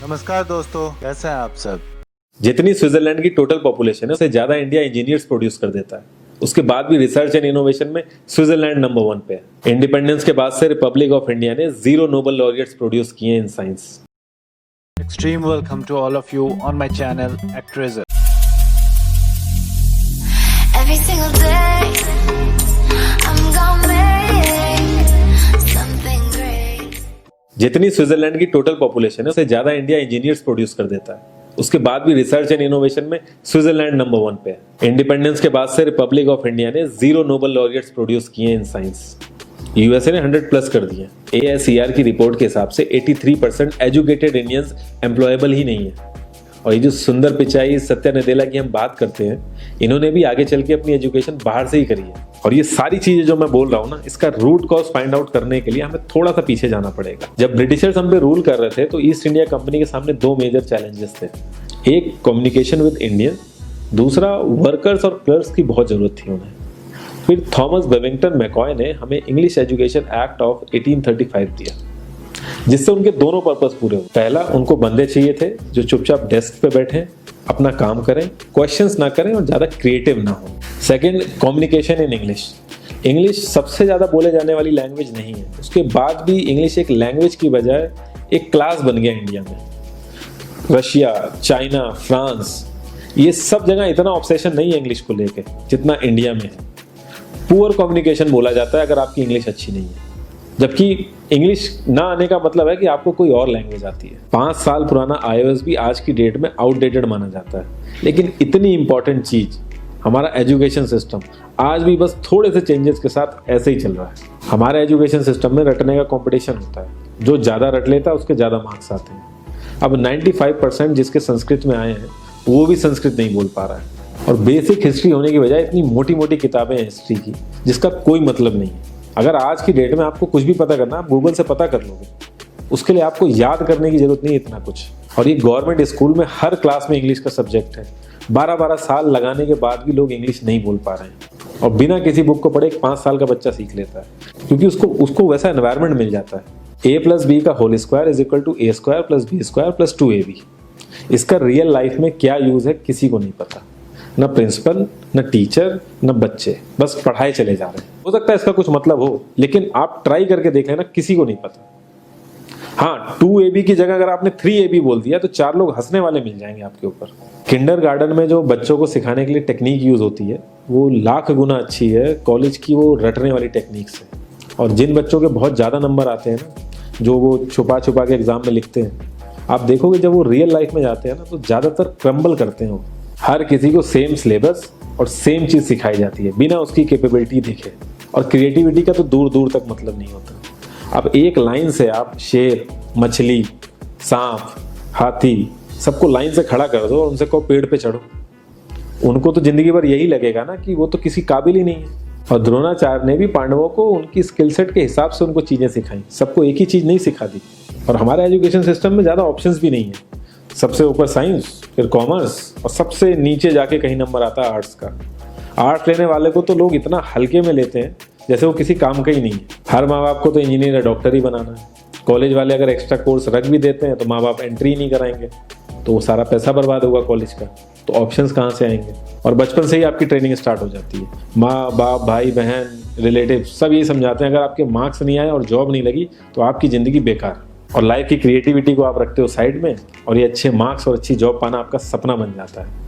नमस्कार दोस्तों, कैसे हैं आप सब। जितनी स्विट्जरलैंड की टोटल पॉपुलेशन है उससे ज्यादा इंडिया इंजीनियर्स प्रोड्यूस कर देता है। उसके बाद भी रिसर्च एंड इनोवेशन में स्विट्जरलैंड नंबर 1 पे है। इंडिपेंडेंस के बाद से रिपब्लिक ऑफ इंडिया ने 0 नोबेल लॉरियट्स प्रोड्यूस किए in science. Extreme welcome to all of you on my channel Actraiser. Every single day, I'm gonna make something great. जितनी Switzerland की टोटल पॉपुलेशन है उससे ज्यादा इंडिया इंजीनियर्स प्रोड्यूस कर देता है। उसके बाद भी रिसर्च एंड इनोवेशन में स्विट्जरलैंड नंबर 1 पे है। इंडिपेंडेंस के बाद से रिपब्लिक ऑफ इंडिया ने 0 नोबेल लॉरियट्स प्रोड्यूस किए इन साइंस। यूएसए ने 100 प्लस कर दिए। ASER की रिपोर्ट के हिसाब से 83% एजुकेटेड इंडियंस एम्प्लॉयबल ही नहीं है। और ये जो सुंदर पिचाई सत्या नदेला की हम बात करते हैं, इन्होंने भी आगे चल के अपनी एजुकेशन बाहर से ही करी है। और ये सारी चीजें जो मैं बोल रहा हूँ ना, इसका रूट कॉज फाइंड आउट करने के लिए हमें थोड़ा सा पीछे जाना पड़ेगा। जब ब्रिटिशर्स हम पे रूल कर रहे थे तो ईस्ट इंडिया कंपनी के सामने 2 मेजर चैलेंजेस थे। एक कम्युनिकेशन विद इंडियन, दूसरा वर्कर्स और क्लर्क्स की बहुत जरूरत थी उन्हें। फिर थॉमस बेविंगटन मैकॉय ने हमें इंग्लिश एजुकेशन एक्ट ऑफ 1835 दिया, जिससे उनके दोनों पर्पस पूरे हुए। पहला, उनको बंदे चाहिए थे जो चुपचाप डेस्क पे बैठे, अपना काम करें, क्वेश्चंस ना करें और ज्यादा क्रिएटिव ना हो। Second, communication in English. English सबसे ज्यादा बोले जाने वाली लैंग्वेज नहीं है, उसके बाद भी इंग्लिश एक लैंग्वेज की बजाय एक क्लास बन गया इंडिया में। रशिया, चाइना, फ्रांस, ये सब जगह इतना ऑब्सेशन नहीं है इंग्लिश को लेके जितना इंडिया में है। पुअर कम्युनिकेशन बोला जाता है अगर आपकी इंग्लिश अच्छी नहीं है, जबकि इंग्लिश ना आने का मतलब है कि आपको कोई और लैंग्वेज आती है। 5 साल पुराना iOS भी आज की डेट में आउटडेटेड माना जाता है। लेकिन इतनी इंपॉर्टेंट चीज हमारा एजुकेशन सिस्टम आज भी बस थोड़े से चेंजेस के साथ ऐसे ही चल रहा है। हमारे एजुकेशन सिस्टम में रटने का कंपटीशन होता है, जो ज्यादा रट लेता है उसके ज्यादा मार्क्स आते हैं। अब 95% जिसके संस्कृत में आए हैं वो भी संस्कृत नहीं बोल पा रहा है। और बेसिक हिस्ट्री होने की बजाय इतनी मोटी मोटी किताबें हैं हिस्ट्री की जिसका कोई मतलब नहीं है। अगर आज की डेट में आपको कुछ भी पता करना, आप गूगल से पता कर लोगे। उसके लिए आपको याद करने की जरूरत नहीं है इतना कुछ। और ये गवर्नमेंट स्कूल में हर क्लास में इंग्लिश का सब्जेक्ट है। 12-12 साल लगाने के बाद भी लोग इंग्लिश नहीं बोल पा रहे हैं। और बिना किसी बुक को पढ़े एक 5 साल का बच्चा सीख लेता है, क्योंकि उसको वैसा एनवायरमेंट मिल जाता है। A+B का whole square is equal to A² + B² + 2AB। इसका रियल लाइफ में क्या यूज है किसी को नहीं पता, न प्रिंसिपल, न टीचर, न बच्चे, बस पढ़ाई चले जा रहे हैं। हो सकता है इसका कुछ मतलब हो, लेकिन आप ट्राई करके देख लेना, किसी को नहीं पता। हाँ, 2AB की जगह अगर आपने 3AB बोल दिया तो 4 लोग हंसने वाले मिल जाएंगे आपके ऊपर। किंडरगार्टन में जो बच्चों को सिखाने के लिए टेक्निक यूज होती है वो लाख गुना अच्छी है कॉलेज की वो रटने वाली टेक्निक से। और जिन बच्चों के बहुत ज्यादा नंबर आते हैं ना, जो वो छुपा छुपा के एग्जाम में लिखते हैं, आप देखोगे जब वो रियल लाइफ में जाते हैं ना तो ज्यादातर क्रम्बल करते हैं वो। हर किसी को सेम सिलेबस और सेम चीज सिखाई जाती है बिना उसकी कैपेबिलिटी दिखे। और क्रिएटिविटी का तो दूर दूर तक मतलब नहीं होता। अब एक लाइन से आप शेर, मछली, सांप, हाथी सबको लाइन से खड़ा कर दो और उनसे कहो पेड़ पे चढ़ो, उनको तो जिंदगी भर यही लगेगा ना कि वो तो किसी काबिल ही नहीं है। और द्रोणाचार्य ने भी पांडवों को उनकी स्किल सेट के हिसाब से उनको चीजें सिखाई, सबको एक ही चीज नहीं सिखा दी। और हमारे एजुकेशन सिस्टम में ज्यादा ऑप्शंस भी नहीं है। सबसे ऊपर साइंस, फिर कॉमर्स, और सबसे नीचे जाके कहीं नंबर आता है आर्ट्स का। आर्ट्स लेने वाले को तो लोग इतना हल्के में लेते हैं जैसे वो किसी काम का ही नहीं है। हर माँ बाप को तो इंजीनियर या डॉक्टर ही बनाना है। कॉलेज वाले अगर एक्स्ट्रा कोर्स रख भी देते हैं तो माँ बाप एंट्री नहीं कराएंगे, तो वो सारा पैसा बर्बाद होगा कॉलेज का। तो ऑप्शंस कहाँ से आएंगे? और बचपन से ही आपकी ट्रेनिंग स्टार्ट हो जाती है। माँ बाप, भाई बहन, रिलेटिव सब ये समझाते हैं अगर आपके मार्क्स नहीं आए और जॉब नहीं लगी तो आपकी ज़िंदगी बेकार। और लाइफ की क्रिएटिविटी को आप रखते हो साइड में, और ये अच्छे मार्क्स और अच्छी जॉब पाना आपका सपना बन जाता है।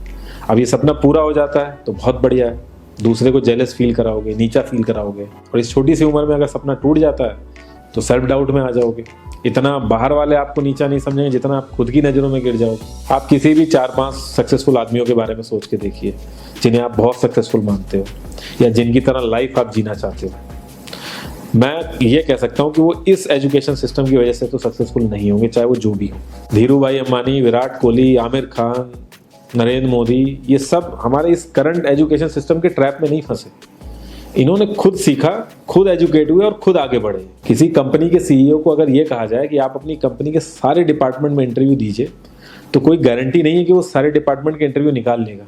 अब ये सपना पूरा हो जाता है तो बहुत बढ़िया है, दूसरे को जेलस फील कराओगे, नीचा फील कराओगे। और इस छोटी सी उम्र में अगर सपना टूट जाता है तो सेल्फ डाउट में आ जाओगे। इतना बाहर वाले आपको नीचा नहीं समझेंगे जितना आप खुद की नज़रों में गिर जाओगे। आप किसी भी 4-5 सक्सेसफुल आदमियों के बारे में सोच के देखिए जिन्हें आप बहुत सक्सेसफुल मानते हो या जिनकी तरह लाइफ आप जीना चाहते हो। मैं ये कह सकता हूँ कि वो इस एजुकेशन सिस्टम की वजह से तो सक्सेसफुल नहीं होंगे, चाहे वो जो भी हो। धीरू भाई अंबानी, विराट कोहली, आमिर खान, नरेंद्र मोदी, ये सब हमारे इस करंट एजुकेशन सिस्टम के ट्रैप में नहीं फंसे। इन्होंने खुद सीखा, खुद एजुकेट हुए और खुद आगे बढ़े। किसी कंपनी के CEO को अगर ये कहा जाए कि आप अपनी कंपनी के सारे डिपार्टमेंट में इंटरव्यू दीजिए, तो कोई गारंटी नहीं है कि वो सारे डिपार्टमेंट के इंटरव्यू निकाल लेगा।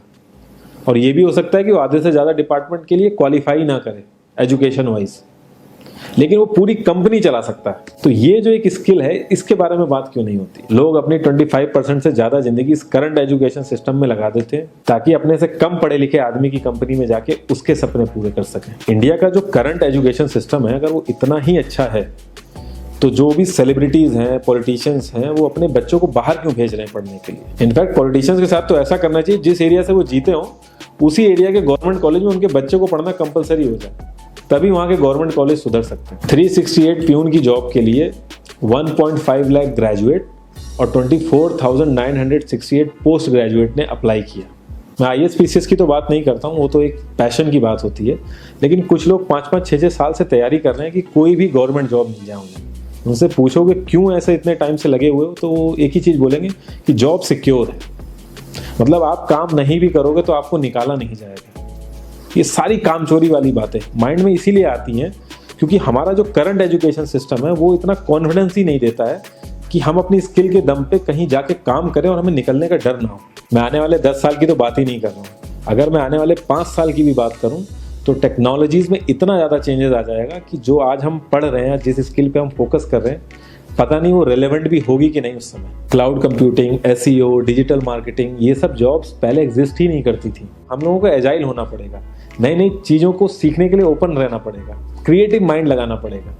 और ये भी हो सकता है कि वो आधे से ज़्यादा डिपार्टमेंट के लिए क्वालिफाई ना करे एजुकेशन वाइज। लेकिन वो पूरी कंपनी चला सकता है। तो ये जो एक स्किल है, इसके बारे में बात क्यों नहीं होती? लोग अपनी 25% से ज्यादा जिंदगी इस करंट एजुकेशन सिस्टम में लगा देते हैं ताकि अपने से कम पढ़े लिखे आदमी की कंपनी में जाके उसके सपने पूरे कर सकें। इंडिया का जो करंट एजुकेशन सिस्टम है, अगर वो इतना ही अच्छा है तो जो भी सेलिब्रिटीज हैं, पॉलिटिशियंस हैं, वो अपने बच्चों को बाहर क्यों भेज रहे हैं पढ़ने के लिए? इनफैक्ट पॉलिटिशियंस के साथ तो ऐसा करना चाहिए, जिस एरिया से वो जीते हों उसी एरिया के गवर्नमेंट कॉलेज में उनके बच्चे को पढ़ना कंपलसरी हो जाए, तभी वहां के गवर्नमेंट कॉलेज सुधर सकते हैं। 368 प्यून की जॉब के लिए 1.5 लाख ग्रेजुएट और 24,968 पोस्ट ग्रेजुएट ने अप्लाई किया। मैं IAS PCS की तो बात नहीं करता हूँ, वो तो एक पैशन की बात होती है, लेकिन कुछ लोग 5-5, 6-6 साल से तैयारी कर रहे हैं कि कोई भी गवर्नमेंट जॉब मिल जाए उन्हें। उनसे पूछोगे क्यों ऐसे इतने टाइम से लगे हुए हो, तो वो एक ही चीज़ बोलेंगे कि जॉब सिक्योर है। मतलब आप काम नहीं भी करोगे तो आपको निकाला नहीं जाएगा। ये सारी कामचोरी वाली बातें माइंड में इसीलिए आती हैं क्योंकि हमारा जो करंट एजुकेशन सिस्टम है वो इतना कॉन्फिडेंस ही नहीं देता है कि हम अपनी स्किल के दम पे कहीं जाके काम करें और हमें निकलने का डर ना हो। मैं आने वाले 10 साल की तो बात ही नहीं कर रहा हूँ, अगर मैं आने वाले 5 साल की भी बात करूँ तो टेक्नोलॉजीज में इतना ज़्यादा चेंजेस आ जाएगा कि जो आज हम पढ़ रहे हैं, जिस स्किल पे हम फोकस कर रहे हैं, पता नहीं वो रेलेवेंट भी होगी कि नहीं उस समय। Cloud computing, SEO, digital marketing, ये सब जॉब्स पहले एग्जिस्ट ही नहीं करती थी। हम लोगों को एजाइल होना पड़ेगा, नई नई चीज़ों को सीखने के लिए ओपन रहना पड़ेगा, क्रिएटिव माइंड लगाना पड़ेगा।